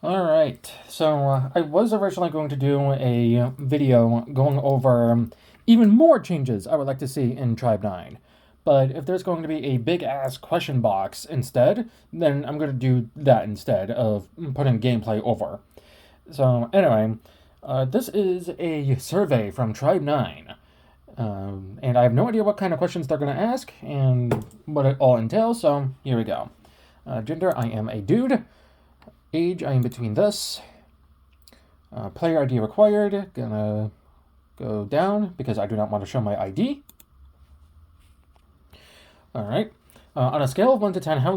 Alright, so I was originally going to do a video going over even more changes I would like to see in Tribe 9. But if there's going to be a big ass question box instead, then I'm going to do that instead of putting gameplay over. So, anyway, this is a survey from Tribe 9. And I have no idea what kind of questions they're going to ask and what it all entails, so here we go. Gender, I am a dude. Age, I am between this. Player ID required. Gonna go down because I do not want to show my ID. Alright. On a scale of 1 to 10, how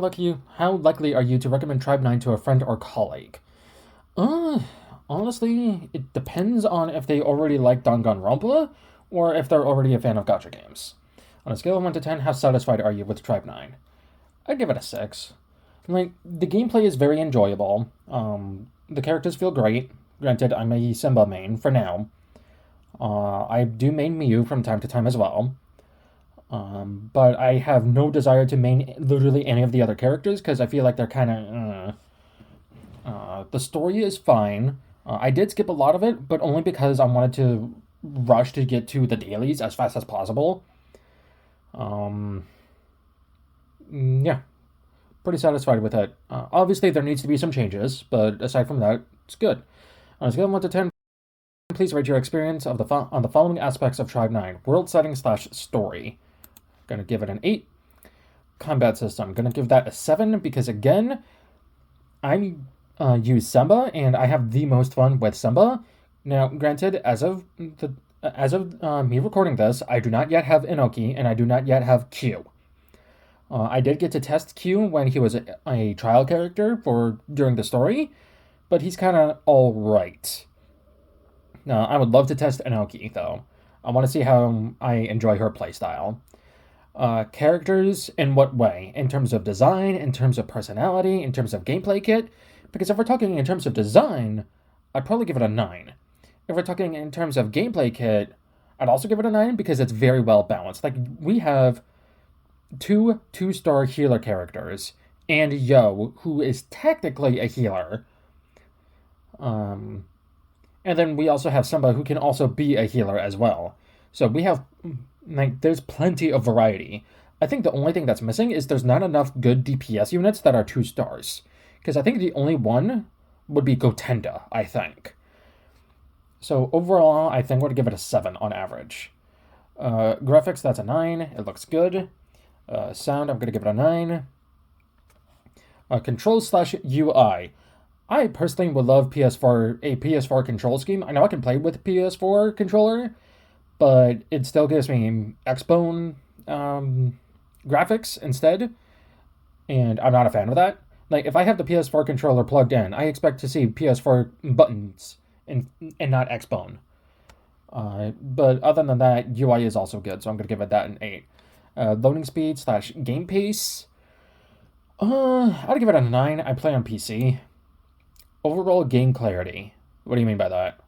likely are you to recommend Tribe 9 to a friend or colleague? Honestly, it depends on if they already like Danganronpa or if they're already a fan of gacha games. On a scale of 1 to 10, how satisfied are you with Tribe 9? I'd give it a 6. Like, the gameplay is very enjoyable. The characters feel great. Granted, I'm a Simba main for now. I do main Miyu from time to time as well. But I have no desire to main literally any of the other characters because I feel like they're kind of. The story is fine. I did skip a lot of it, but only because I wanted to rush to get to the dailies as fast as possible. Yeah, pretty satisfied with it. Obviously, there needs to be some changes, but aside from that, it's good. On a scale of 1 to 10, please rate your experience of on the following aspects of Tribe 9. World setting / story. Gonna give it an 8. Combat system. Gonna give that a 7 because, again, I use Semba, and I have the most fun with Semba. Now, granted, as of me recording this, I do not yet have Inoki, and I do not yet have Q. I did get to test Q when he was a trial character during the story, but he's kind of all right. I would love to test Inoki though. I want to see how I enjoy her playstyle. Characters in what way? In terms of design, in terms of personality, in terms of gameplay kit? Because if we're talking in terms of design, I'd probably give it a 9. If we're talking in terms of gameplay kit, I'd also give it a 9 because it's very well balanced. Like, we have two-star healer characters, and Yo, who is technically a healer. And then we also have somebody who can also be a healer as well. So we have, like, there's plenty of variety. I think the only thing that's missing is there's not enough good DPS units that are 2 stars. Because I think the only one would be Gotenda, I think. So overall, I think we're going to give it a 7 on average. Graphics, that's a 9. It looks good. Sound, I'm going to give it a 9. Control / UI. I personally would love a PS4 control scheme. I know I can play with PS4 controller, but it still gives me Xbone graphics instead, and I'm not a fan of that. Like, if I have the PS4 controller plugged in, I expect to see PS4 buttons and not Xbone. But other than that, UI is also good, so I'm going to give it that an 8. Loading speed / game pace. I'd give it a 9. I play on PC. Overall game clarity. What do you mean by that?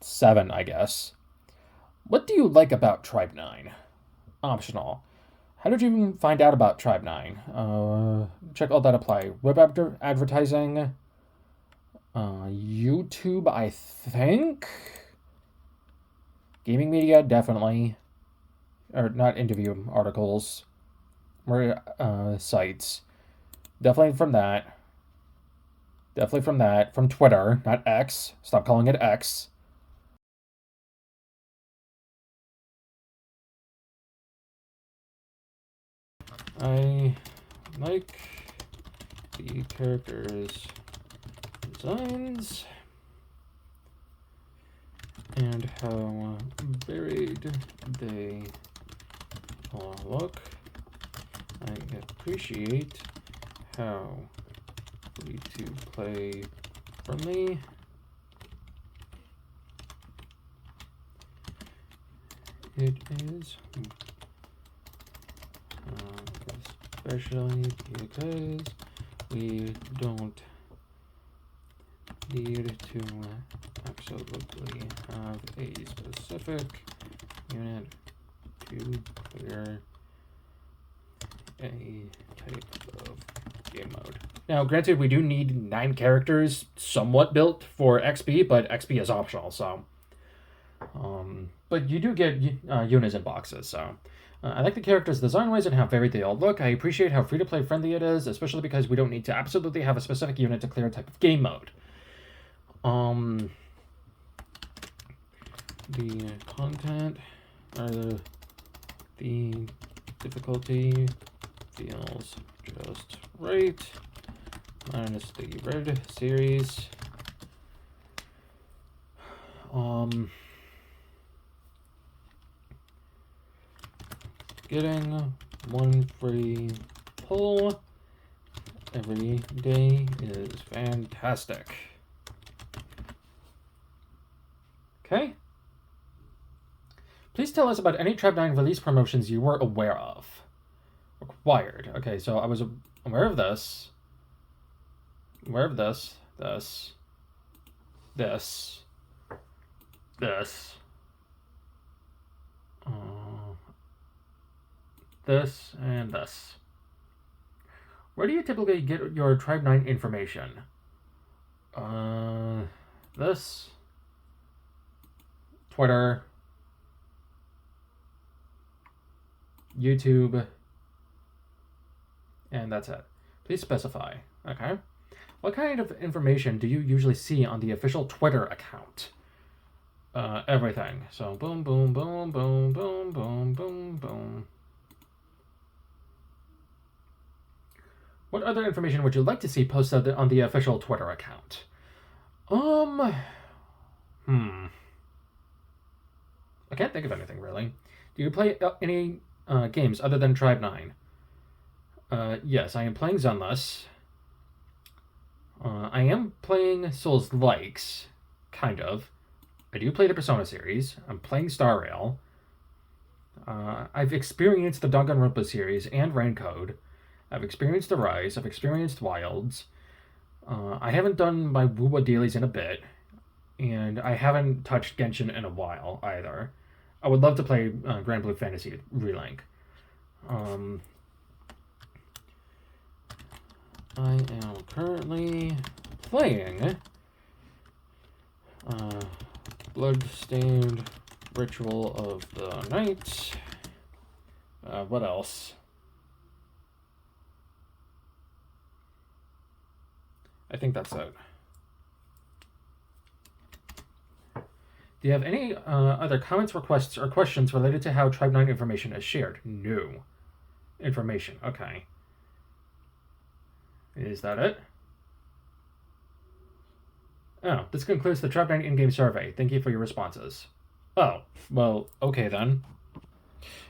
7, I guess. What do you like about Tribe 9? Optional. How did you even find out about Tribe 9? Check all that apply. Web advertising. YouTube, I think. Gaming media, definitely. Or not interview articles. Or sites. Definitely from that. Definitely from that. From Twitter, not X. Stop calling it X. I like the characters' designs and how varied they all look. I appreciate how free to play friendly it is, especially because we don't need to absolutely have a specific unit to clear a type of game mode. Now, granted, we do need 9 characters somewhat built for XP, but XP is optional, so. But you do get units in boxes, so. I like the characters design-wise and how varied they all look. I appreciate how free-to-play friendly it is, especially because we don't need to absolutely have a specific unit to clear a type of game mode. The content, or the difficulty feels just right. Minus the red series. Getting 1 free pull every day is fantastic. Okay. Please tell us about any Tribe 9 release promotions you were aware of. Required. Okay, so I was aware of this. Aware of this. This. This. This. This and this. Where do you typically get your Tribe 9 information? This. Twitter. YouTube. And that's it. Please specify. Okay. What kind of information do you usually see on the official Twitter account? Everything. So boom, boom, boom, boom, boom, boom, boom, boom. What other information would you like to see posted on the official Twitter account? I can't think of anything, really. Do you play any games other than Tribe 9? Yes, I am playing Zenless. I am playing Souls-likes, kind of. I do play the Persona series. I'm playing Star Rail. I've experienced the Danganronpa series and Rancode. I've experienced The Rise. I've experienced Wilds. I haven't done my Wuwa dailies in a bit. And I haven't touched Genshin in a while, either. I would love to play Grand Blue Fantasy Relink. I am currently playing Bloodstained Ritual of the Night. What else? I think that's it. Do you have any other comments, requests, or questions related to how Tribe 9 information is shared? No. Information. Okay. Is that it? Oh, this concludes the Tribe 9 in-game survey. Thank you for your responses. Oh, well, okay then.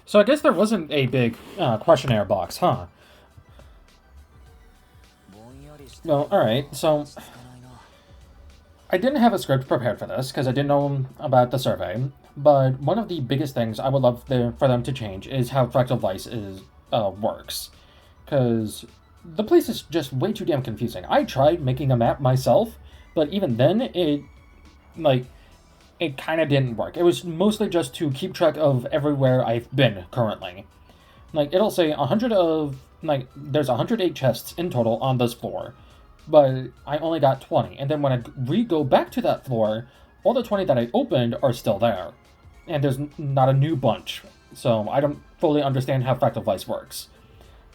So I guess there wasn't a big questionnaire box, huh? Well, alright, so I didn't have a script prepared for this because I didn't know about the survey, but one of the biggest things I would love for them to change is how Fractal Vice works. Because the place is just way too damn confusing. I tried making a map myself, but even then, it kind of didn't work. It was mostly just to keep track of everywhere I've been currently. It'll say there's 108 chests in total on this floor, but I only got 20. And then when I go back to that floor, all the 20 that I opened are still there. And there's not a new bunch. So I don't fully understand how Fractal Vice works.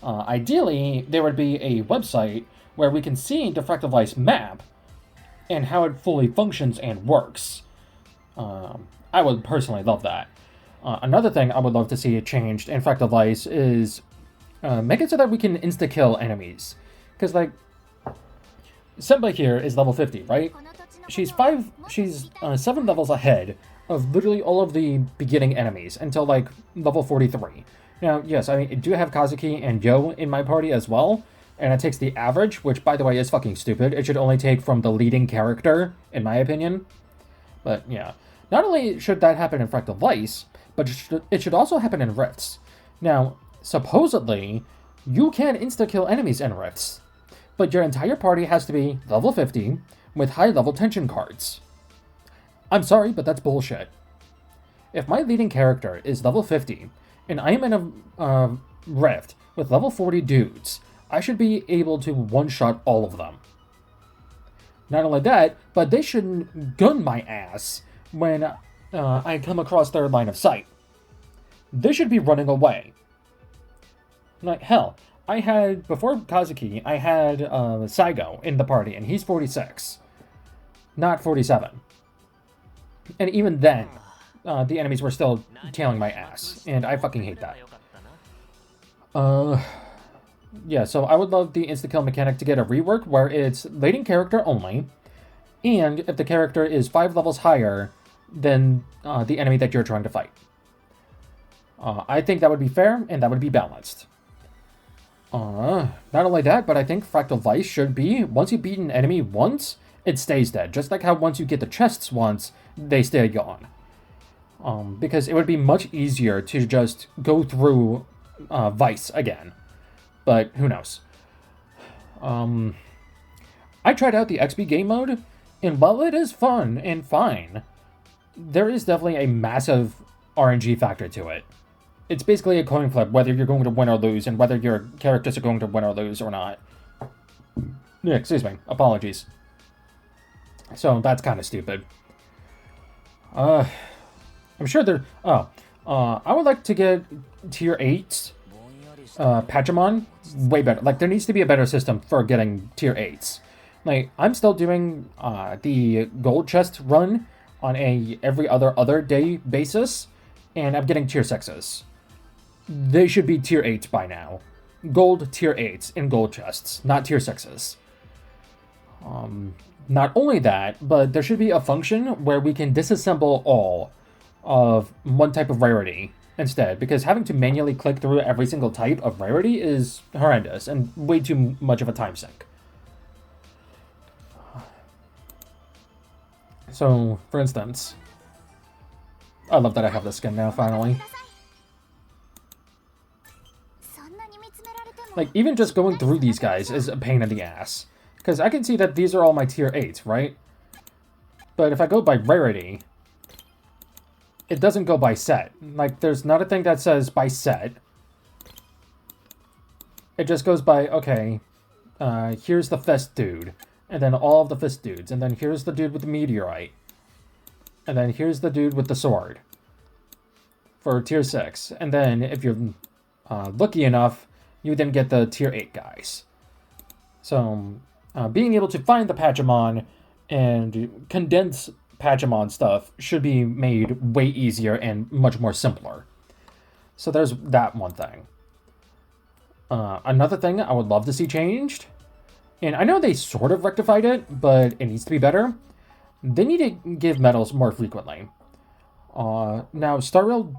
Ideally, there would be a website where we can see the Fractal Vice map and how it fully functions and works. I would personally love that. Another thing I would love to see changed in Fractal Vice is make it so that we can insta-kill enemies. Because, Senpai here is level 50, right? She's 7 levels ahead of literally all of the beginning enemies until, level 43. Now, yes, I do have Kazuki and Yo in my party as well, and it takes the average, which, by the way, is fucking stupid. It should only take from the leading character, in my opinion. But, yeah. Not only should that happen in Fractal Vice, but it should also happen in Rifts. Now, supposedly, you can insta-kill enemies in Rifts, but your entire party has to be level 50 with high-level tension cards. I'm sorry, but that's bullshit. If my leading character is level 50, and I am in a Rift with level 40 dudes, I should be able to one-shot all of them. Not only that, but they shouldn't gun my ass when I come across their line of sight. They should be running away. Like, hell, I had, before Kazuki, I had Saigo in the party, and he's 46. Not 47. And even then, the enemies were still tailing my ass, and I fucking hate that. Yeah, so I would love the insta-kill mechanic to get a rework where it's leading character only, and if the character is 5 levels higher than the enemy that you're trying to fight. I think that would be fair, and that would be balanced. Not only that, but I think Fractal Vice should be, once you beat an enemy once, it stays dead. Just like how once you get the chests once, they stay gone. Because it would be much easier to just go through Vice again. But who knows? I tried out the XP game mode, and while it is fun and fine, there is definitely a massive RNG factor to it. It's basically a coin flip whether you're going to win or lose, and whether your characters are going to win or lose or not. Yeah, excuse me. Apologies. So that's kind of stupid. I'm sure there... I would like to get tier 8 Pachamon way better. Like, there needs to be a better system for getting tier 8s. Like, I'm still doing the gold chest run on a every other day basis, and I'm getting tier 6s. They should be tier 8s by now. Gold tier 8s in gold chests, not tier 6s. Not only that, but there should be a function where we can disassemble all of one type of rarity instead, because having to manually click through every single type of rarity is horrendous and way too much of a time sink. So, for instance, I love that I have this skin now, finally. Like, even just going through these guys is a pain in the ass. Because I can see that these are all my tier 8s, right? But if I go by rarity, it doesn't go by set. Like, there's not a thing that says by set. It just goes by, okay, here's the fist dude. And then all of the fist dudes. And then here's the dude with the meteorite. And then here's the dude with the sword. For tier 6. And then, if you're lucky enough, you then get the tier 8 guys. So, being able to find the Pachamon and condense Pachamon stuff should be made way easier and much more simpler. So there's that one thing. Another thing I would love to see changed, and I know they sort of rectified it, but it needs to be better. They need to give medals more frequently. Now, Star Rail,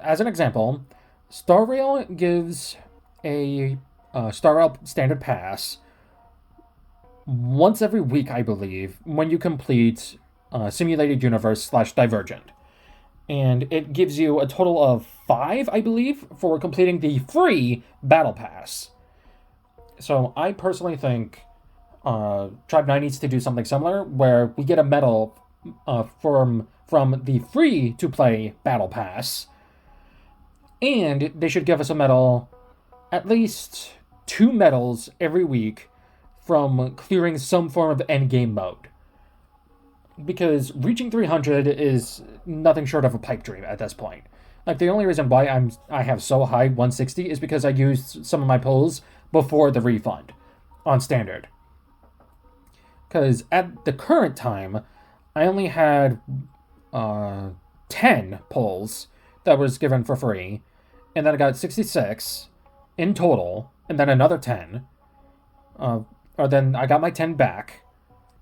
as an example, Star Rail gives a Star Rail Standard Pass once every week, I believe, when you complete Simulated Universe / Divergent. And it gives you a total of 5, I believe, for completing the free Battle Pass. So I personally think Tribe 9 needs to do something similar, where we get a medal from the free-to-play Battle Pass, and they should give us a medal, at least 2 medals every week, from clearing some form of endgame mode. Because reaching 300 is nothing short of a pipe dream at this point. Like, the only reason why I have so high 160 is because I used some of my pulls before the refund on standard. Because at the current time, I only had 10 pulls that was given for free, and then I got 66 in total, and then another 10. Or then I got my 10 back,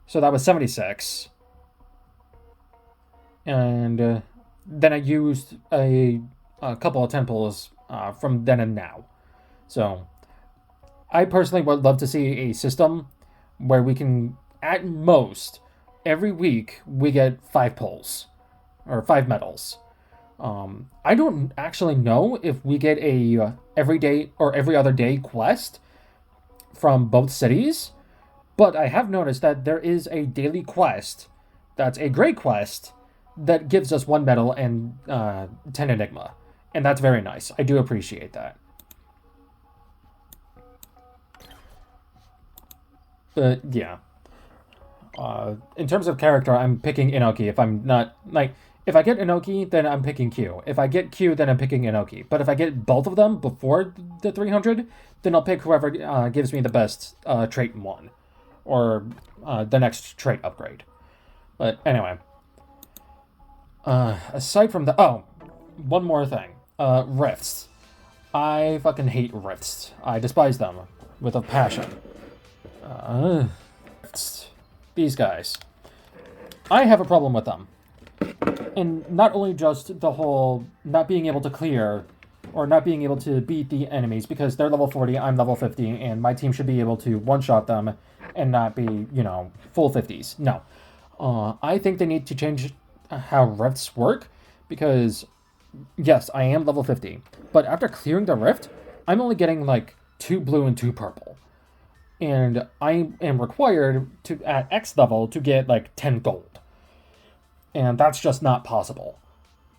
so that was 76. And then I used a couple of 10 pulls from then and now. So I personally would love to see a system where we can, at most, every week we get 5 pulls or 5 medals. I don't actually know if we get a every day or every other day quest from both cities, but I have noticed that there is a daily quest that's a great quest that gives us 1 medal and 10 Enigma. And that's very nice. I do appreciate that. But yeah. In terms of character, I'm picking Inoki. If I'm not like, if I get Inoki, then I'm picking Q. If I get Q, then I'm picking Inoki. But if I get both of them before the 300, then I'll pick whoever gives me the best trait one, or the next trait upgrade. But anyway, aside from that, oh, one more thing. Rifts. I fucking hate rifts. I despise them with a passion. Rifts. These guys. I have a problem with them. And not only just the whole not being able to clear or not being able to beat the enemies because they're level 40, I'm level 50, and my team should be able to one-shot them and not be, full 50s. No. I think they need to change how rifts work because, yes, I am level 50, but after clearing the rift, I'm only getting like 2 blue and 2 purple. And I am required to, at X level, to get like 10 gold. And that's just not possible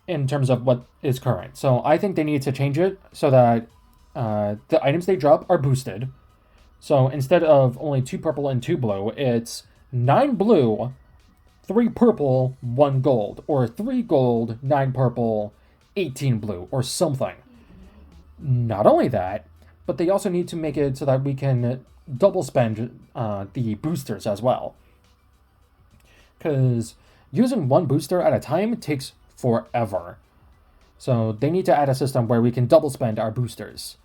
in terms of what is current. So I think they need to change it so that the items they drop are boosted. So instead of only 2 purple and 2 blue, it's 9 blue, 3 purple, 1 gold. Or 3 gold, 9 purple, 18 blue, or something. Not only that, but they also need to make it so that we can double spend the boosters as well. Because using one booster at a time takes forever. So they need to add a system where we can double spend our boosters.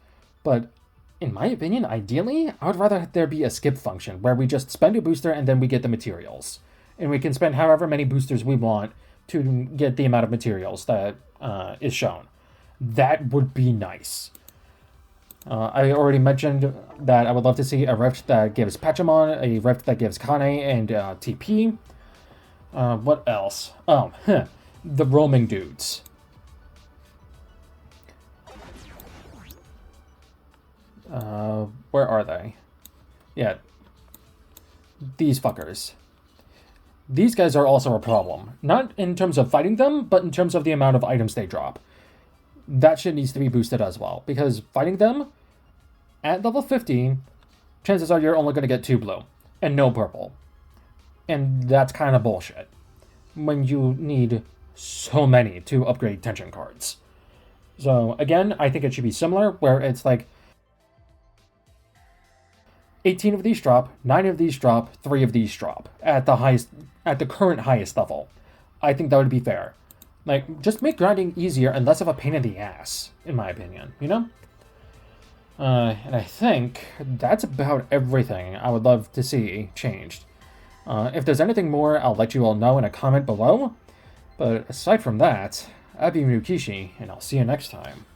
But in my opinion, ideally, I would rather there be a skip function where we just spend a booster and then we get the materials. And we can spend however many boosters we want to get the amount of materials that is shown. That would be nice. I already mentioned that I would love to see a rift that gives Pachamon, a rift that gives Kane and TP. What else? The roaming dudes. Where are they? Yeah. These fuckers. These guys are also a problem. Not in terms of fighting them, but in terms of the amount of items they drop. That shit needs to be boosted as well. Because fighting them, at level 50, chances are you're only going to get 2 blue. And no purple. And that's kind of bullshit. When you need so many to upgrade tension cards. So, again, I think it should be similar, where it's like 18 of these drop, 9 of these drop, 3 of these drop at the current highest level. I think that would be fair. Like, just make grinding easier and less of a pain in the ass, in my opinion, you know? And I think that's about everything I would love to see changed. If there's anything more, I'll let you all know in a comment below. But aside from that, I've been Ryukishi, and I'll see you next time.